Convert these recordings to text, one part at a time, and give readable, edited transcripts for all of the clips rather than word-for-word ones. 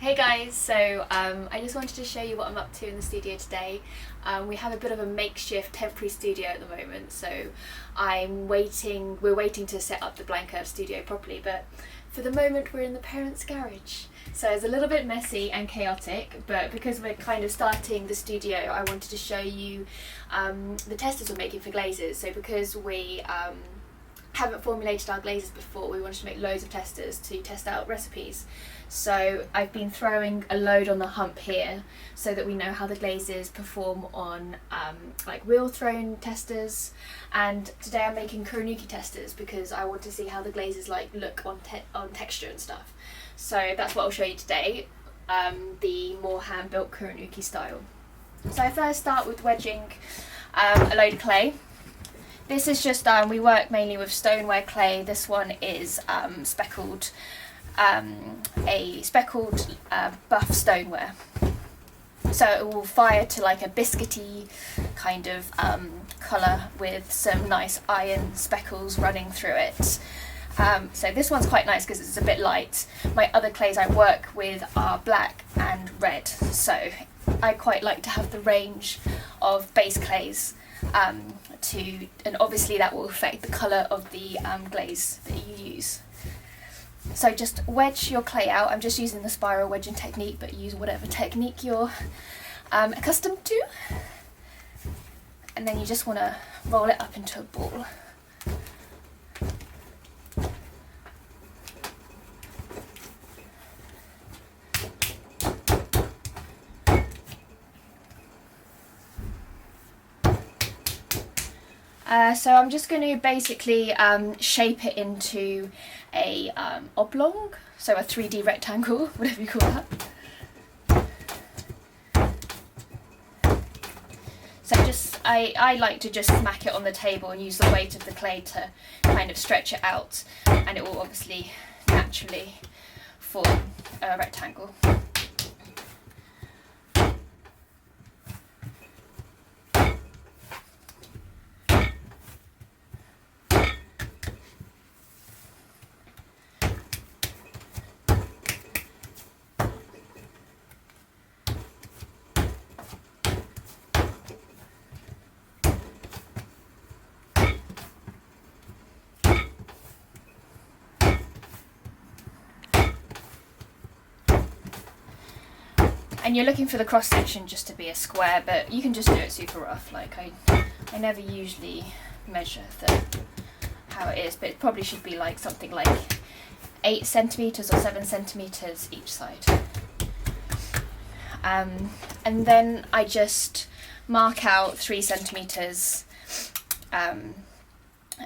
Hey guys, so I just wanted to show you what I'm up to in the studio today. We have a bit of a makeshift temporary studio at the moment, so we're waiting to set up the blank earth studio properly, but for the moment we're in the parents' garage. So it's a little bit messy and chaotic, but because we're kind of starting the studio, I wanted to show you the testers we're making for glazes. So because we haven't formulated our glazes before, we wanted to make loads of testers to test out recipes. So I've been throwing a load on the hump here so that we know how the glazes perform on like wheel thrown testers, and today I'm making Kurinuki testers because I want to see how the glazes look on texture and stuff. So that's what I'll show you today, the more hand-built Kurinuki style. So I first start with wedging a load of clay. This is just, we work mainly with stoneware clay. This one is speckled, a speckled buff stoneware. So it will fire to like a biscuity kind of colour with some nice iron speckles running through it. So this one's quite nice because it's a bit light. My other clays I work with are black and red, so I quite like to have the range of base clays. And obviously that will affect the colour of the glaze that you use. So just wedge your clay out. I'm just using the spiral wedging technique, but use whatever technique you're accustomed to. And then you just want to roll it up into a ball. So I'm just going to basically shape it into a oblong, so a 3D rectangle, whatever you call that. So I like to just smack it on the table and use the weight of the clay to kind of stretch it out, and it will obviously naturally form a rectangle. And you're looking for the cross section just to be a square, but you can just do it super rough. Like I never usually measure how it is, but it probably should be like something like 8 centimeters or 7 centimeters each side. And then I just mark out 3 centimeters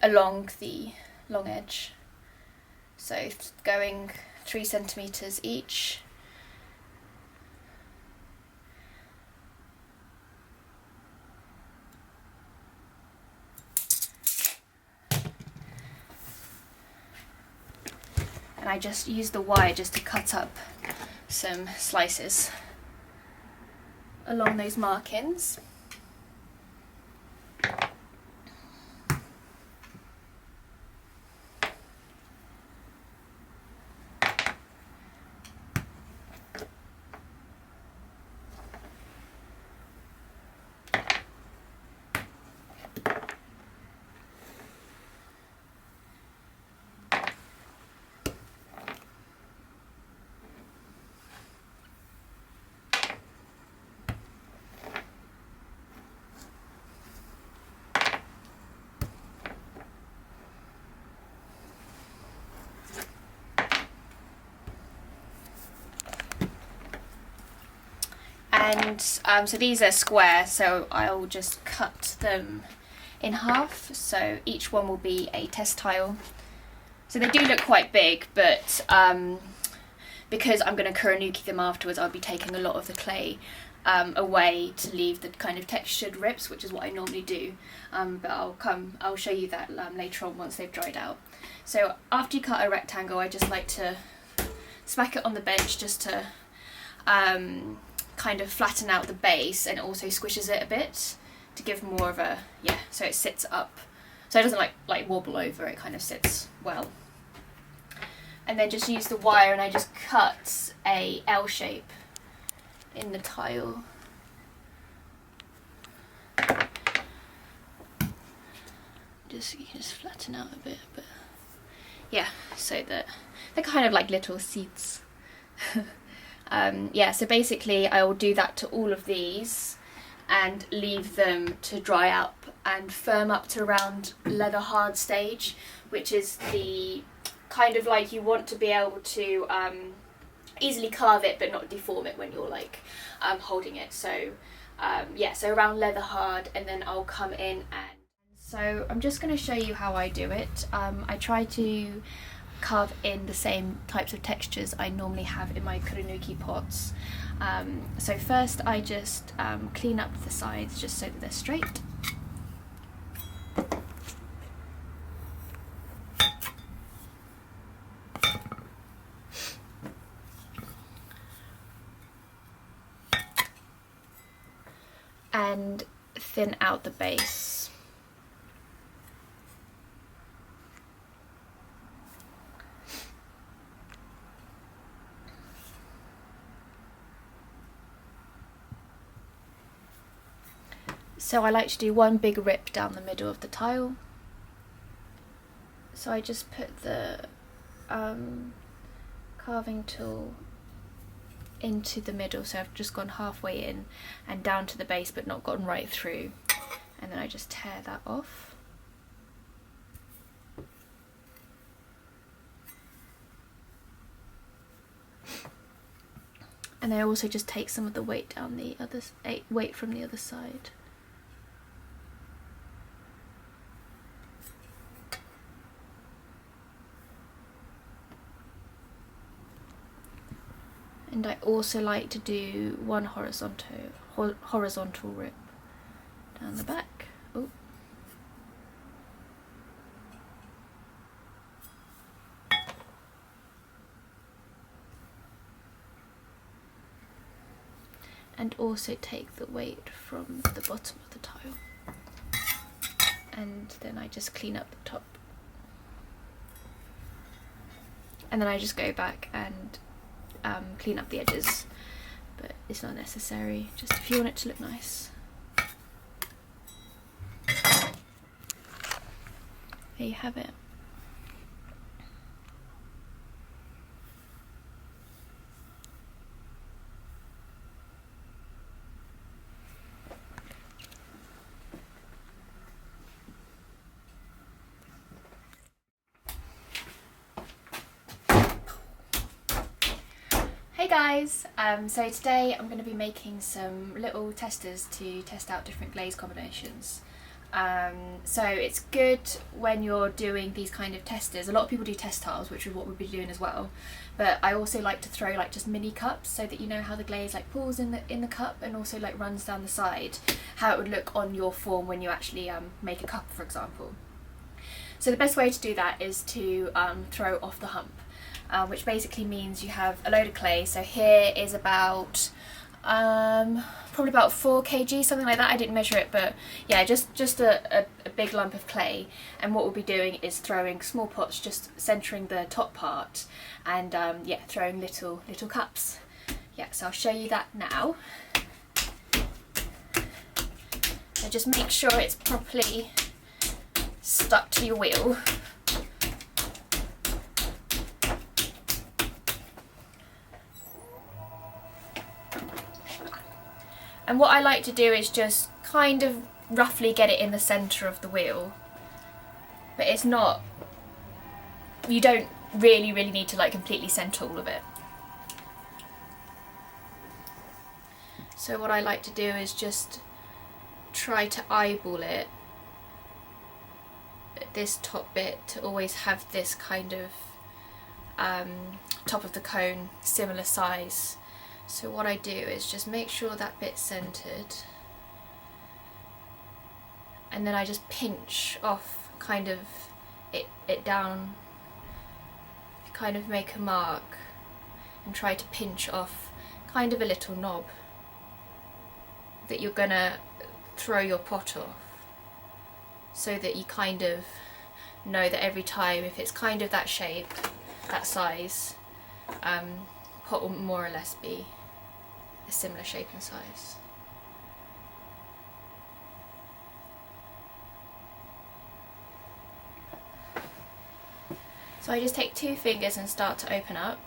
along the long edge. So going 3 centimeters each. And I just use the wire just to cut up some slices along those markings. And so these are square, so I'll just cut them in half, so each one will be a test tile. So they do look quite big, but because I'm going to Kurinuki them afterwards, I'll be taking a lot of the clay away to leave the kind of textured rips, which is what I normally do, but I'll show you that later on once they've dried out. So after you cut a rectangle, I just like to smack it on the bench just to kind of flatten out the base, and it also squishes it a bit to give more of a, so it sits up, so it doesn't like wobble over, it kind of sits well. and then just use the wire, and I just cut a L shape in the tile. You can just flatten out a bit, but yeah, so that they're kind of like little seeds. Yeah, so basically I will do that to all of these and leave them to dry up and firm up to around leather hard stage, which is the kind of like you want to be able to easily carve it but not deform it when you're like holding it. So yeah, so around leather hard, and then I'll come in and so I'm just going to show you how I do it. I try to carve in the same types of textures I normally have in my Kurinuki pots. So first I just clean up the sides just so that they're straight. And thin out the base. So I like to do one big rip down the middle of the tile. So I just put the carving tool into the middle, so I've just gone halfway in and down to the base but not gone right through, and then I just tear that off. And I also just take some of the weight down the other weight from the other side. And I also like to do one horizontal rip down the back. Oh. And also take the weight from the bottom of the tile. And then I just clean up the top. And then I just go back and clean up the edges, but it's not necessary, just if you want it to look nice. There you have it. Hey guys, so today I'm going to be making some little testers to test out different glaze combinations. So it's good when you're doing these kind of testers. A lot of people do test tiles, which is what we'll be doing as well, but I also like to throw like just mini cups so that you know how the glaze like pools in the cup and also like runs down the side, how it would look on your form when you actually make a cup, for example. So the best way to do that is to throw off the hump. Which basically means you have a load of clay. So here is about probably about 4 kg, something like that. I didn't measure it, but yeah, just a big lump of clay. And what we'll be doing is throwing small pots, just centering the top part, and yeah, throwing little cups. Yeah, so I'll show you that now. So just make sure it's properly stuck to your wheel. And what I like to do is just kind of roughly get it in the centre of the wheel. But it's not, you don't really need to like completely centre all of it. So what I like to do is just try to eyeball it at this top bit to always have this kind of top of the cone similar size. So what I do is just make sure that bit's centred, and then I just pinch off kind of it down, kind of make a mark and try to pinch off kind of a little knob that you're gonna throw your pot off, so that you kind of know that every time if it's kind of that shape, that size, pot will more or less be a similar shape and size. So I just take 2 fingers and start to open up.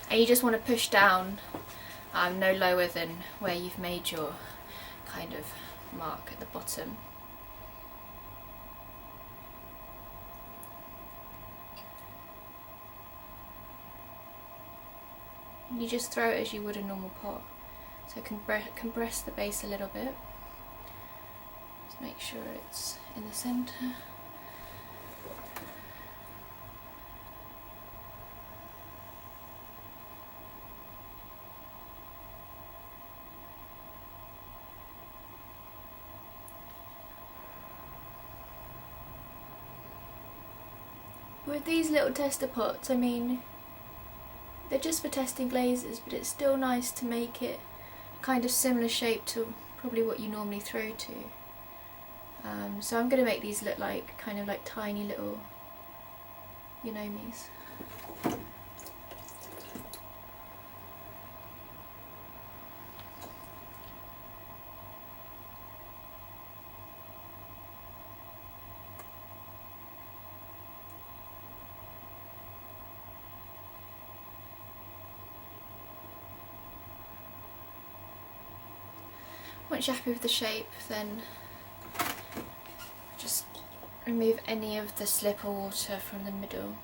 And you just want to push down no lower than where you've made your kind of mark at the bottom. And you just throw it as you would a normal pot. So compress the base a little bit. Just make sure it's in the centre. With these little tester pots, I mean, they're just for testing glazes, but it's still nice to make it kind of similar shape to probably what you normally throw to. So I'm going to make these look like kind of like tiny little Yonomis. Once you're happy with the shape, then just remove any of the slip or water from the middle.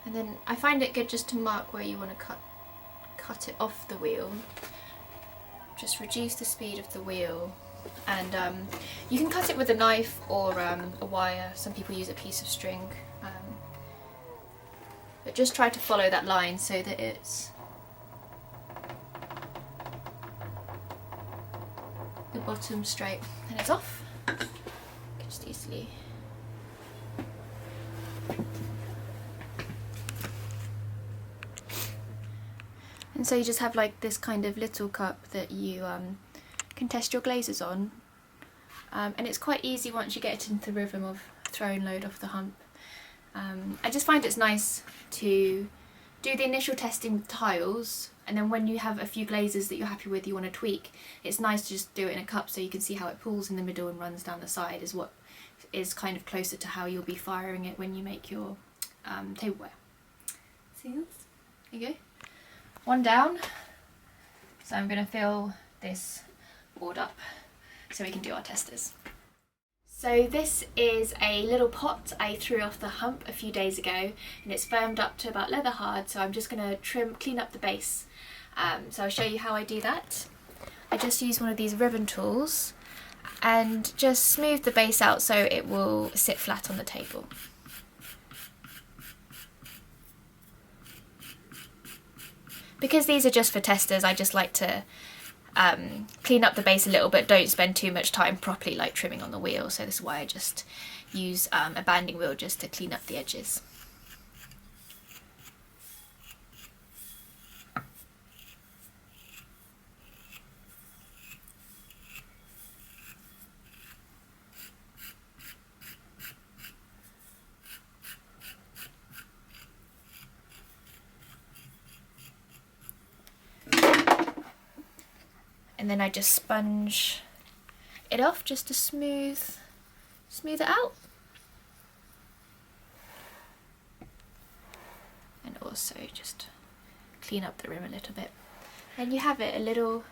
And then I find it good just to mark where you want to cut it off the wheel. Just reduce the speed of the wheel, and you can cut it with a knife or a wire. Some people use a piece of string. But just try to follow that line so that it's the bottom straight and it's off. You can just easily. And so you just have like this kind of little cup that you can test your glazes on. And it's quite easy once you get into the rhythm of throwing load off the hump. I just find it's nice to do the initial testing with tiles, and then when you have a few glazes that you're happy with, you want to tweak, it's nice to just do it in a cup so you can see how it pools in the middle and runs down the side, is what is kind of closer to how you'll be firing it when you make your tableware. See this? There you go. One down. So I'm going to fill this board up so we can do our testers. So this is a little pot I threw off the hump a few days ago, and it's firmed up to about leather hard, so I'm just going to clean up the base. So I'll show you how I do that. I just use one of these ribbon tools and just smooth the base out so it will sit flat on the table. Because these are just for testers, I just like to clean up the base a little bit, don't spend too much time properly like trimming on the wheel, so this is why I just use a banding wheel just to clean up the edges. And then I just sponge it off just to smooth it out. And also just clean up the rim a little bit. And you have it, a little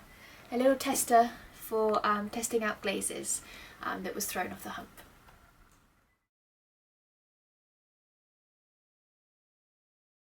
tester for testing out glazes that was thrown off the hump.